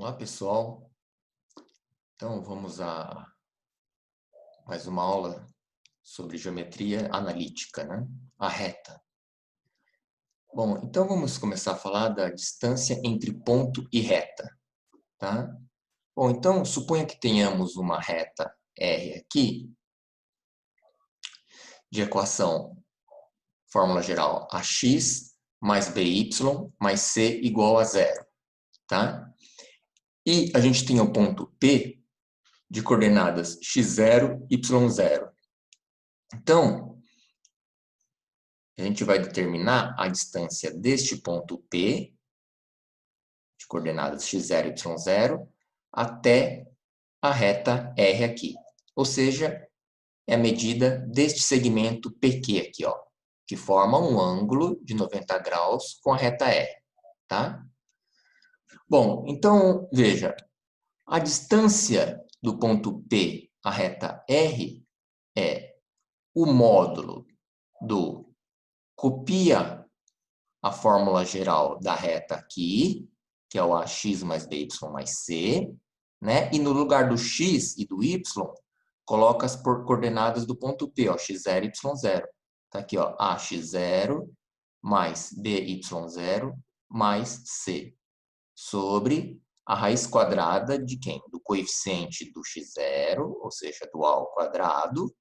Olá, pessoal. Então, vamos a mais uma aula sobre geometria analítica, né? A reta. Bom, então vamos começar a falar da distância entre ponto e reta, tá? Bom, então, suponha que tenhamos uma reta R aqui, de equação, fórmula geral, ax mais by mais c igual a zero, tá? E a gente tem o ponto P de coordenadas x0, y0. Então, a gente vai determinar a distância deste ponto P, de coordenadas x0 e y0, até a reta R aqui. Ou seja, é a medida deste segmento PQ aqui, ó, que forma um ângulo de 90 graus com a reta R, tá? Bom, então, veja, a distância do ponto P à reta R é o módulo do copia a fórmula geral da reta aqui, que é o ax mais by mais c, né? E no lugar do x e do y, coloca as coordenadas do ponto P, ó, x0 e y0. Tá aqui, ó, ax0 mais by0 mais c, sobre a raiz quadrada de quem? Do coeficiente do x0, ou seja, do a ao quadrado,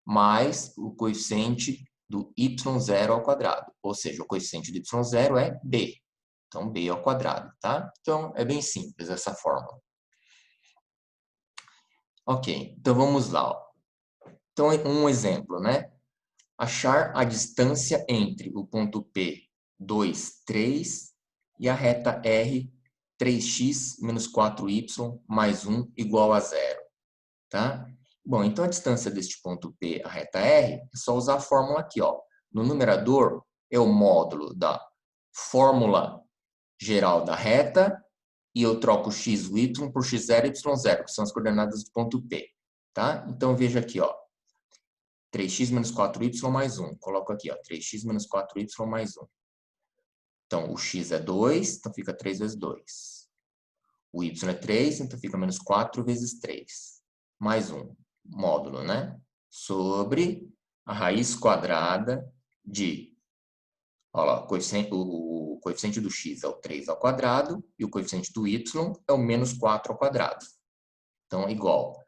mais o coeficiente do y0 ao quadrado. Ou seja, o coeficiente do y0 é b. Então, b ao quadrado, tá? Então, é bem simples essa fórmula. Ok, então vamos lá. Ó. Então, um exemplo, né? Achar a distância entre o ponto P, 2, 3, e a reta R, 3x menos 4y mais 1 igual a zero, tá? Bom, então a distância deste ponto P à reta R é só usar a fórmula aqui, ó. No numerador é o módulo da fórmula geral da reta e eu troco x e y por x0 e y0, que são as coordenadas do ponto P, tá? Então veja aqui, ó. 3x menos 4y mais 1. Coloco aqui, ó, 3x menos 4y mais 1. Então, o x é 2, então fica 3 vezes 2. O y é 3, então fica menos 4 vezes 3. Mais 1, módulo, né? Sobre a raiz quadrada de... Olha lá, o coeficiente do x é o 3 ao quadrado e o coeficiente do y é o menos 4 ao quadrado. Então, é igual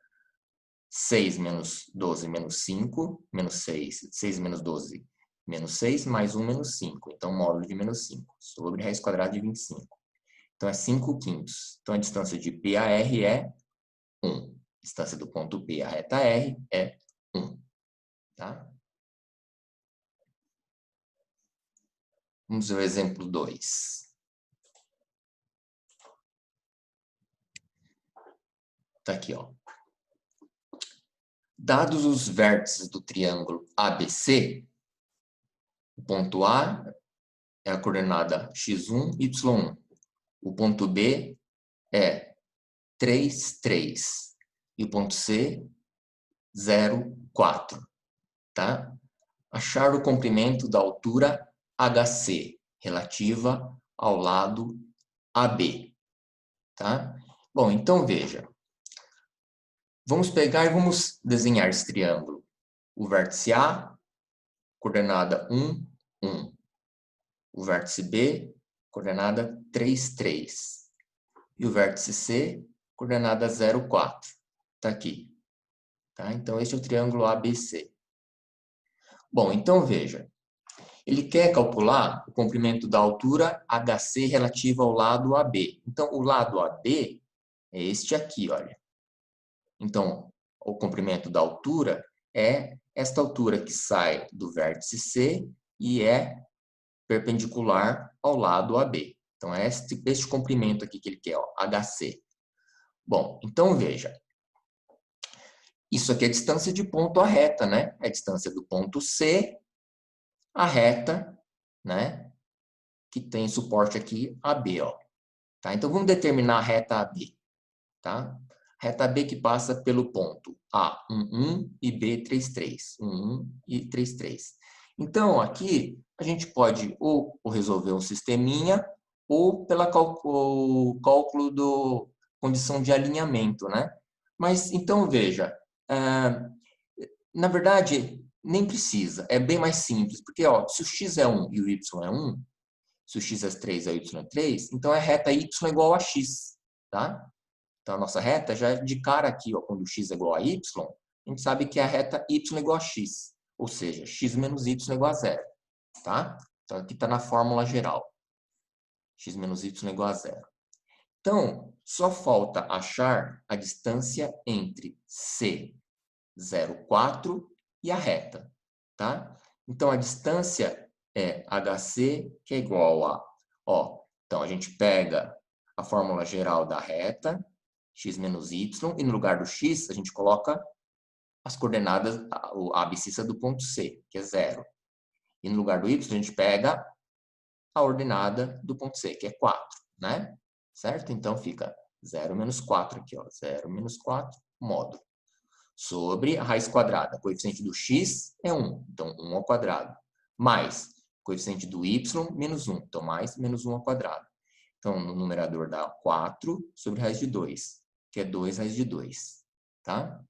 6 menos 12 menos 5, menos 6, 6 menos 12 menos 6, mais 1 menos 5. Então, módulo de menos 5, sobre raiz quadrada de 25. Então, é 5 quintos. Então, a distância de P a R é 1. A distância do ponto P à reta R é 1. Tá? Vamos ver o exemplo 2. Tá aqui, ó. Dados os vértices do triângulo ABC, o ponto A é a coordenada x1, y1. O ponto B é 3, 3. E o ponto C, 0, 4. Tá? Achar o comprimento da altura HC, relativa ao lado AB. Tá? Bom, então veja. Vamos pegar e vamos desenhar esse triângulo. O vértice A, coordenada 1, 1. O vértice B, coordenada 3, 3. E o vértice C, coordenada 0, 4. Está aqui. Tá? Então, este é o triângulo ABC. Bom, então veja. Ele quer calcular o comprimento da altura HC relativa ao lado AB. Então, o lado AB é este aqui, olha. Então, o comprimento da altura é esta altura que sai do vértice C e é perpendicular ao lado AB. Então, é este comprimento aqui que ele quer, ó, HC. Bom, então veja. Isso aqui é a distância de ponto à reta, né? É a distância do ponto C à reta, né? Que tem suporte aqui AB, ó. Tá? Então, vamos determinar a reta AB, tá? Reta B que passa pelo ponto A, 1, 1 e B, 3, 3. 1, 1 e 3, 3. Então, aqui, a gente pode ou resolver um sisteminha ou pelo cálculo do condição de alinhamento, né? Mas, então, veja, na verdade, nem precisa, é bem mais simples, porque ó, se o x é 1 e o y é 1, se o x é 3 e o y é 3, então a reta y é igual a x, tá? Então a nossa reta já é de cara aqui, ó, quando o x é igual a y, a gente sabe que a reta y é igual a x, ou seja, x menos y é igual a zero, tá? Então aqui está na fórmula geral, x menos y é igual a zero. Então, só falta achar a distância entre C, 0,4 e a reta, tá? Então, a distância é HC, que é igual a... Ó, então, a gente pega a fórmula geral da reta, x menos y, e no lugar do x, a gente coloca as coordenadas, a abscissa do ponto C, que é 0. E no lugar do y, a gente pega a ordenada do ponto C, que é 4, né? Certo? Então, fica 0 menos 4 aqui, ó. 0 menos 4, módulo. Sobre a raiz quadrada. O coeficiente do x é 1, então 1 ao quadrado. Mais o coeficiente do y, menos 1, então mais menos 1 ao quadrado. Então, no numerador dá 4 sobre raiz de 2, que é 2 raiz de 2, tá?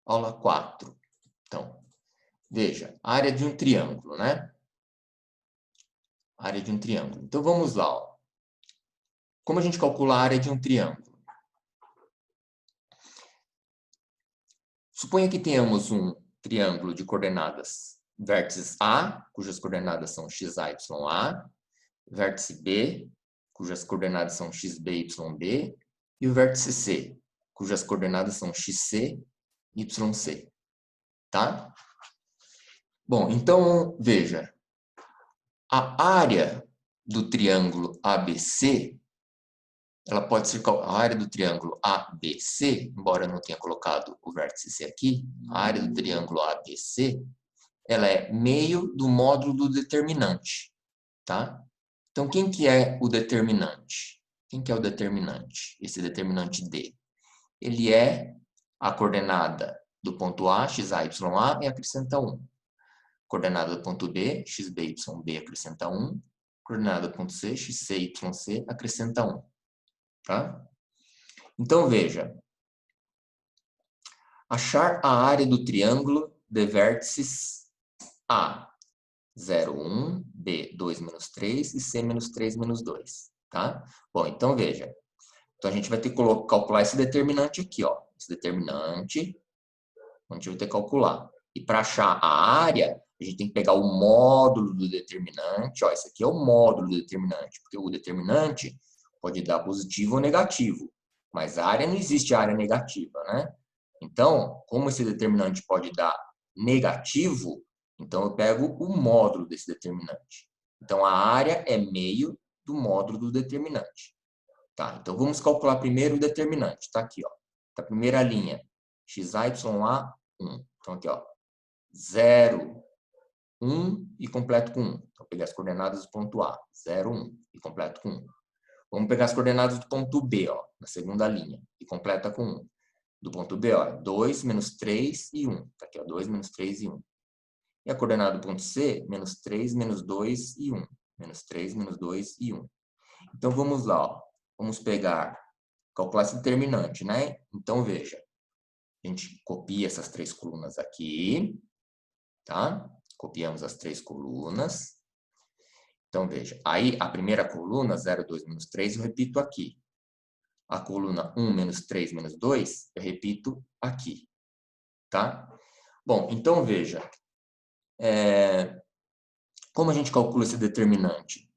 Aula 4. Então, veja, área de um triângulo, né? Área de um triângulo. Então, vamos lá, ó. Como a gente calcula a área de um triângulo? Suponha que tenhamos um triângulo de coordenadas vértices A, cujas coordenadas são x, a, y, a, vértice B, cujas coordenadas são x, b, y, b, e o vértice C, cujas coordenadas são x, c, y, c. Tá? Bom, então, veja. A área do triângulo ABC, ela pode ser a área do triângulo ABC, embora eu não tenha colocado o vértice C aqui, a área do triângulo ABC, ela é meio do módulo do determinante, tá? Então, quem que é o determinante? Quem que é o determinante? Esse determinante D. Ele é a coordenada do ponto A, x, a, y, a, e acrescenta 1. Coordenada do ponto B, x, b, y, b, acrescenta 1. Coordenada do ponto C, x, c, y, c, acrescenta 1. Tá? Então, veja. Achar a área do triângulo de vértices A. 0, 1, B, 2, menos 3 e C, menos 3, menos 2. Tá? Bom, então veja. Então, a gente vai ter que calcular esse determinante aqui, ó. Esse determinante, a gente vai ter que calcular. E para achar a área, a gente tem que pegar o módulo do determinante. Ó, esse aqui é o módulo do determinante, porque o determinante pode dar positivo ou negativo. Mas a área não existe área negativa, né? Então, como esse determinante pode dar negativo, então eu pego o módulo desse determinante. Então, a área é meio do módulo do determinante. Tá, então vamos calcular primeiro o determinante. Tá aqui, ó. Tá a primeira linha. X, A, Y, A, 1. Então aqui, ó. 0, 1 e completo com 1. Então, pegar as coordenadas do ponto A. 0, 1 e completo com 1. Vamos pegar as coordenadas do ponto B, ó, na segunda linha, e completa com 1. Do ponto B, ó, 2, menos 3 e 1. Tá aqui, ó, 2, menos 3 e 1. E a coordenada do ponto C, menos 3, menos 2 e 1. Menos 3, menos 2 e 1. Então, vamos lá, ó. Vamos pegar, calcular esse determinante, né? Então, veja. A gente copia essas 3 colunas aqui, tá? Copiamos as 3 colunas. Então, veja. Aí, a primeira coluna, 0, 2, menos 3, eu repito aqui. A coluna 1, menos 3, menos 2, eu repito aqui, tá? Bom, então, veja. Como a gente calcula esse determinante?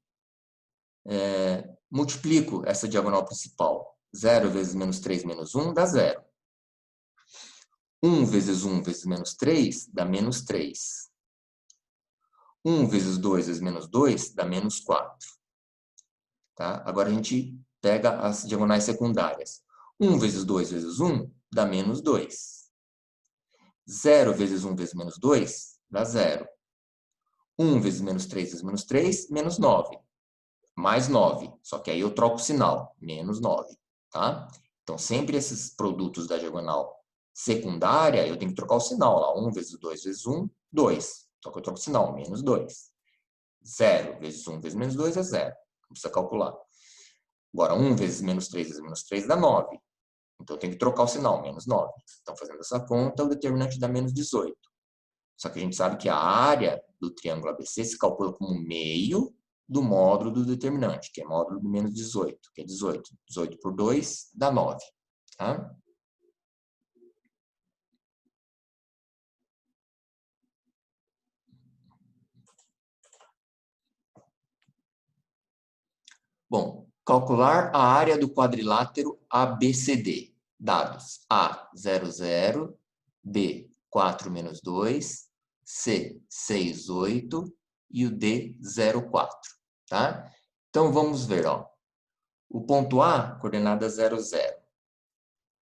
Multiplico essa diagonal principal. 0 vezes menos 3 menos 1 dá 0. 1 vezes 1 vezes menos 3 dá menos 3. 1 vezes 2 vezes menos 2 dá menos 4. Tá? Agora a gente pega as diagonais secundárias. 1 vezes 2 vezes 1 dá menos 2. 0 vezes 1 vezes menos 2 dá 0. 1 vezes menos 3 vezes menos 3, menos 9. Mais 9. Só que aí eu troco o sinal. Menos 9. Tá? Então, sempre esses produtos da diagonal secundária, eu tenho que trocar o sinal lá. 1 vezes 2 vezes 1, 2. Só que eu troco o sinal, menos 2. 0 vezes 1 vezes menos 2 é 0. Não precisa calcular. Agora, 1 vezes menos 3 vezes menos 3 dá 9. Então, eu tenho que trocar o sinal, menos 9. Então, fazendo essa conta, o determinante dá menos 18. Só que a gente sabe que a área do triângulo ABC se calcula como meio do módulo do determinante, que é módulo do menos 18, que é 18. 18 por 2 dá 9. Tá? Bom, calcular a área do quadrilátero ABCD. Dados A, 0, 0, B, 4 menos 2, C, 6, 8 e o D, 0, 4. Tá? Então, vamos ver. Ó. O ponto A, coordenada 0, 0.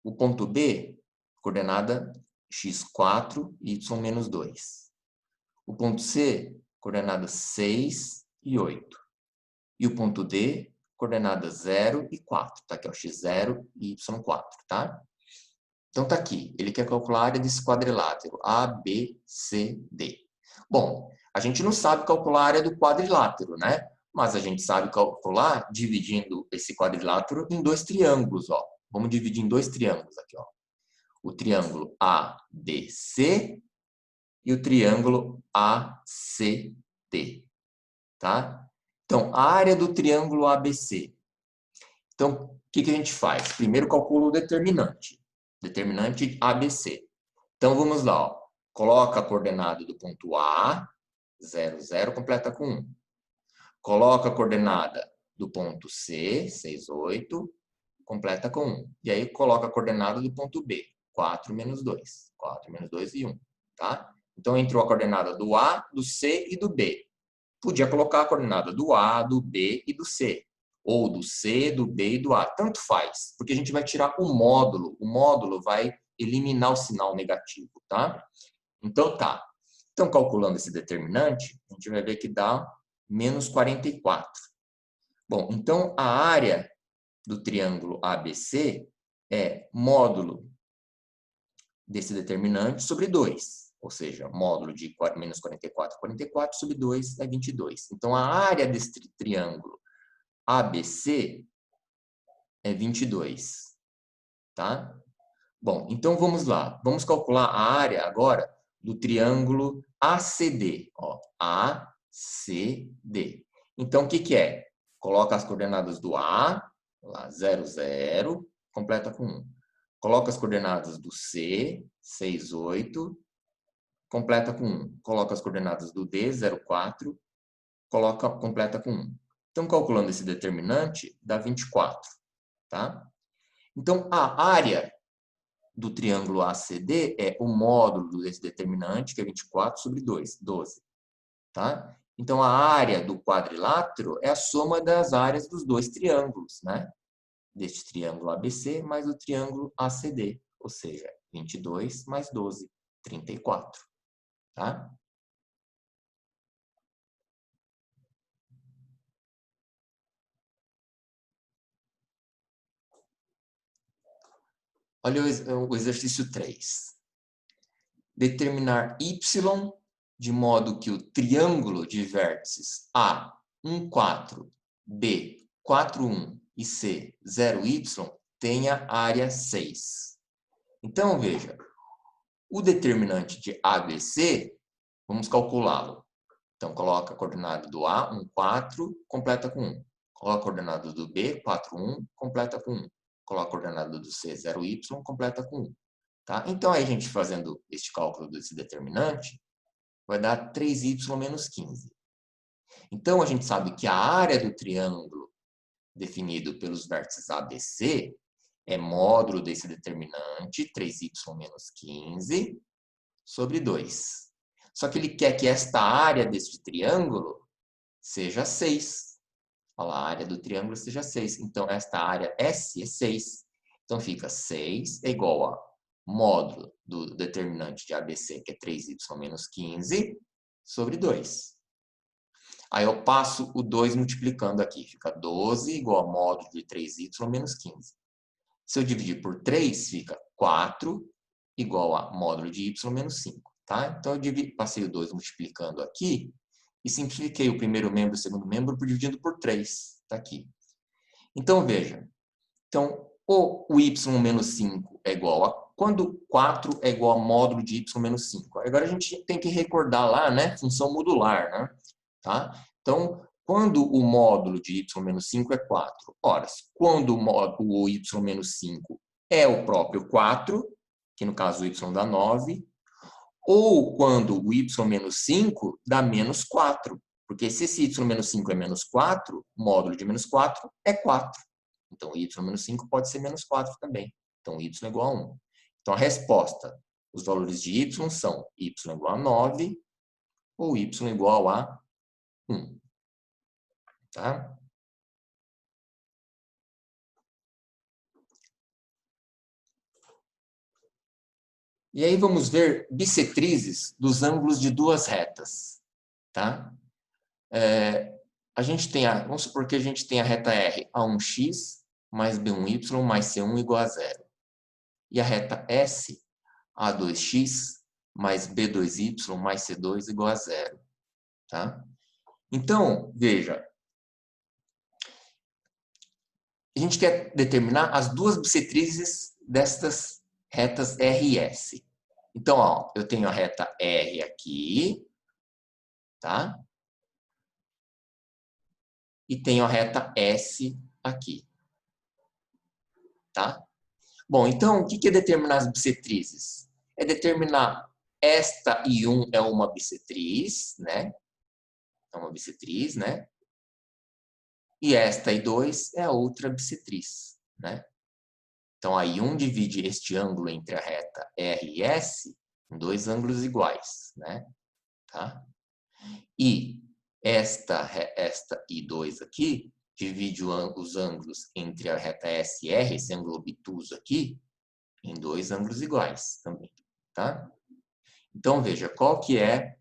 O ponto B, coordenada x4, y menos 2. O ponto C, coordenada 6 e 8. E o ponto D, coordenadas 0 e 4, tá? Que é o x0 e y4, tá? Então, tá aqui. Ele quer calcular a área desse quadrilátero, ABCD. Bom, a gente não sabe calcular a área do quadrilátero, né? Mas a gente sabe calcular dividindo esse quadrilátero em dois triângulos, ó. Vamos dividir em dois triângulos aqui, ó. O triângulo ABC e o triângulo ACD, tá? Então, a área do triângulo ABC. Então, o que a gente faz? Primeiro calcula o determinante. Determinante ABC. Então, vamos lá. Ó. Coloca a coordenada do ponto A, 0, 0, completa com 1. Coloca a coordenada do ponto C, 6, 8, completa com 1. E aí, coloca a coordenada do ponto B, 4 menos 2. 4 menos 2 e 1. Tá? Então, entrou a coordenada do A, do C e do B. Podia colocar a coordenada do A, do B e do C. Ou do C, do B e do A. Tanto faz, porque a gente vai tirar o módulo. O módulo vai eliminar o sinal negativo, tá? Então, tá. Então, calculando esse determinante, a gente vai ver que dá menos 44. Bom, então, a área do triângulo ABC é módulo desse determinante sobre 2. Ou seja, módulo de menos 44, 44 sobre 2 é 22. Então, a área desse triângulo ABC é 22. Tá? Bom, então vamos lá. Vamos calcular a área agora do triângulo ACD. Ó, ACD. Então, o que é? Coloca as coordenadas do A, lá, 0, 0, completa com 1. Coloca as coordenadas do C, 6, 8, completa com 1. Coloca as coordenadas do D, 0, 4, completa com 1. Então, calculando esse determinante, dá 24. Tá? Então, a área do triângulo ACD é o módulo desse determinante, que é 24 sobre 2, 12. Tá? Então, a área do quadrilátero é a soma das áreas dos dois triângulos, né? Deste triângulo ABC mais o triângulo ACD, ou seja, 22 mais 12, 34. Tá? Olha o exercício 3. Determinar y de modo que o triângulo de vértices A, 1, 4, B, 4, 1 e C, 0y tenha área 6. Então, veja, o determinante de ABC, vamos calculá-lo. Então, coloca a coordenada do A, 1, 4, completa com 1. Coloca a coordenada do B, 4, 1, completa com 1. Coloca a coordenada do C, 0y, completa com 1. Tá? Então, aí a gente fazendo este cálculo desse determinante, vai dar 3y menos 15. Então, a gente sabe que a área do triângulo definido pelos vértices ABC é módulo desse determinante, 3y menos 15, sobre 2. Só que ele quer que esta área deste triângulo seja 6. Olha lá, a área do triângulo seja 6. Então, esta área S é 6. Então, fica 6 é igual a módulo do determinante de ABC, que é 3y menos 15, sobre 2. Aí eu passo o 2 multiplicando aqui. Fica 12 igual a módulo de 3y menos 15. Se eu dividir por 3, fica 4. igual a módulo de y menos 5. Tá? Então, eu passei o 2 multiplicando aqui e simplifiquei o primeiro membro e o segundo membro dividindo por 3. Está aqui. Então, veja. Então, o y menos 5 é igual a... Quando 4 é igual a módulo de y menos 5? Agora a gente tem que recordar lá, né? Função modular, né? Tá? Então, quando o módulo de y menos 5 é 4? Ora, quando o y menos 5 é o próprio 4, que no caso o y dá 9, ou quando o y menos 5 dá menos 4. Porque se esse y menos 5 é menos 4, o módulo de menos 4 é 4. Então, y menos 5 pode ser menos 4 também. Então, y é igual a 1. Então, a resposta, os valores de y são y igual a 9 ou y igual a 1. Tá? E aí vamos ver bissetrizes dos ângulos de duas retas. Tá? A gente tem vamos supor que a gente tem a reta R A1x mais B1y mais C1 igual a 0. E a reta S A2x mais B2y mais C2 igual a 0. Tá? Então, veja, a gente quer determinar as duas bissetrizes destas retas R e S. Então, ó, eu tenho a reta R aqui, tá? E tenho a reta S aqui, tá? Bom, então, o que é determinar as bissetrizes? É determinar esta I1 é uma bissetriz, né? É uma bissetriz, né? E esta I2 é a outra bissetriz, né? Então, a I1 divide este ângulo entre a reta R e S em dois ângulos iguais, né? Tá? E esta I2 aqui divide os ângulos entre a reta S e R, esse ângulo obtuso aqui, em dois ângulos iguais também, tá? Então, veja, qual que é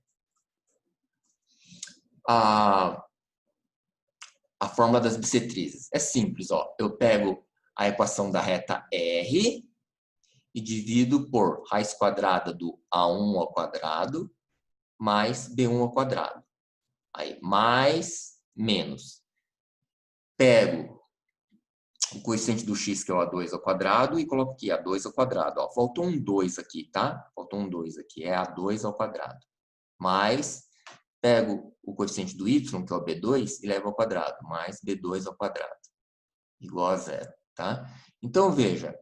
a fórmula das bissetrizes? É simples, ó. Eu pego a equação da reta R e divido por raiz quadrada do A1 ao quadrado mais B1 ao quadrado. Aí, mais, menos. Pego o coeficiente do x, que é o A2 ao quadrado, e coloco aqui A2 ao quadrado. Ó, faltou um 2 aqui, tá? Faltou um 2 aqui, é A2 ao quadrado. Mais, pego o coeficiente do y, que é o B2, e levo ao quadrado. Mais B2 ao quadrado. Igual a 0, tá? Então, veja.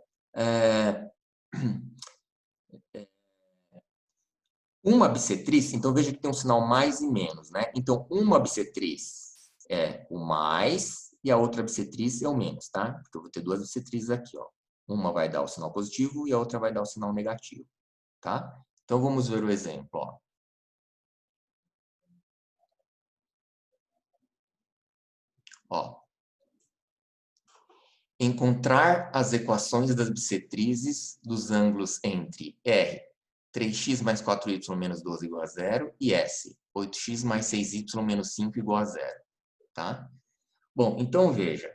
Uma bissetriz, então veja que tem um sinal mais e menos, né? Então, uma bissetriz é o mais e a outra bissetriz é o menos, tá? Porque eu vou ter duas bissetrizes aqui, ó. Uma vai dar o sinal positivo e a outra vai dar o sinal negativo, tá? Então, vamos ver o exemplo, ó. Ó. Encontrar as equações das bissetrizes dos ângulos entre R, 3x mais 4y menos 12 igual a 0, e S, 8x mais 6y menos 5 igual a 0. Tá? Bom, então veja.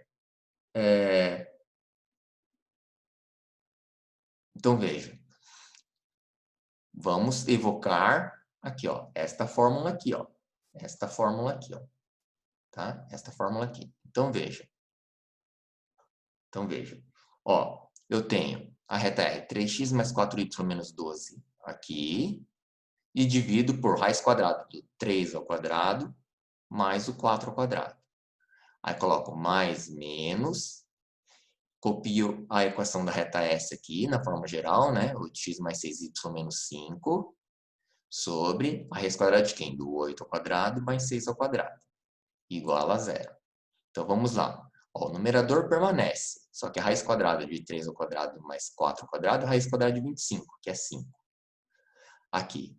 Então veja. Vamos evocar aqui, ó, esta fórmula aqui, ó. Esta fórmula aqui, ó. Tá? Esta fórmula aqui. Então veja. Então veja. Ó, eu tenho a reta R, 3x mais 4y menos 12 aqui. E divido por raiz quadrada do 3 ao quadrado mais o 4 ao quadrado. Aí coloco mais, menos, copio a equação da reta S aqui na forma geral, né? 8x mais 6y menos 5, sobre a raiz quadrada de quem? Do 8 ao quadrado mais 6 ao quadrado, igual a 0. Então vamos lá. Ó, o numerador permanece, só que a raiz quadrada de 3 ao quadrado mais 4 ao quadrado é a raiz quadrada de 25, que é 5. Aqui.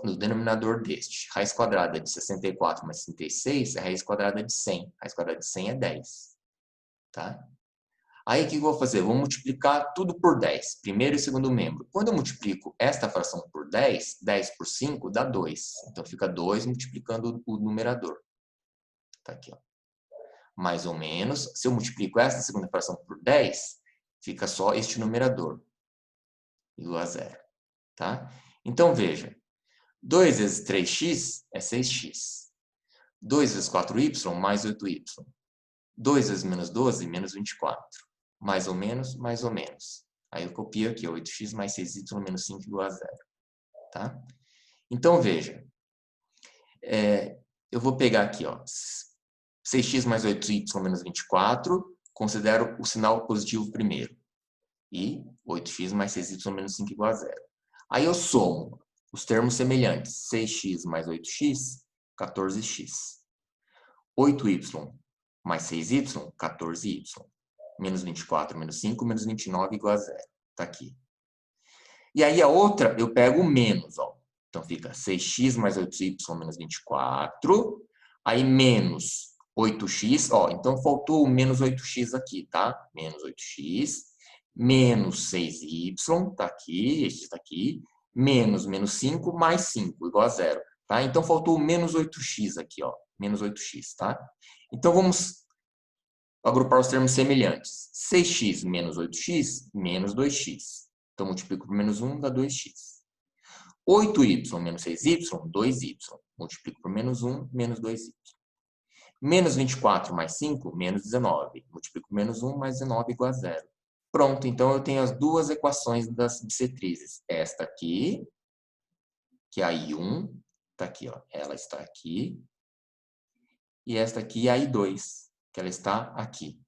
No denominador deste, raiz quadrada de 64 mais 36 é raiz quadrada de 100. Raiz quadrada de 100 é 10. Tá? Aí, o que eu vou fazer? Vou multiplicar tudo por 10. Primeiro e segundo membro. Quando eu multiplico esta fração por 10, 10 por 5 dá 2. Então, fica 2 multiplicando o numerador. Tá aqui, ó. Mais ou menos, se eu multiplico esta segunda fração por 10, fica só este numerador. igual a zero, tá? Então, veja, 2 vezes 3x é 6x. 2 vezes 4y, mais 8y. 2 vezes menos 12, menos 24. Mais ou menos, mais ou menos. Aí eu copio aqui, 8x mais 6y menos 5 igual a zero, tá? Então, veja, eu vou pegar aqui, ó, 6x mais 8y menos 24, considero o sinal positivo primeiro. E 8x mais 6y menos 5 igual a zero. Aí eu somo os termos semelhantes. 6x mais 8x, 14x. 8y mais 6y, 14y. Menos 24, menos 5, menos 29 igual a zero. Tá aqui. E aí a outra, eu pego o menos, ó. Então fica 6x mais 8y menos 24. Aí menos 8x, ó. Então faltou o menos 8x aqui, tá? Menos 8x. Menos 6y, tá aqui, este está aqui. Menos 5, mais 5, igual a zero. Tá? Então faltou o menos 8x aqui, ó. Menos 8x, tá? Então vamos agrupar os termos semelhantes. 6x menos 8x, menos 2x. Então, multiplico por menos 1, dá 2x. 8y menos 6y, 2y. Multiplico por menos 1, menos 2y. Menos 24 mais 5, menos 19. Multiplico por menos 1, mais 19 igual a zero. Pronto, então eu tenho as duas equações das bissetrizes. Esta aqui, que é a I1, está aqui, ó. Ela está aqui. E esta aqui é a I2, que ela está aqui.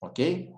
Ok?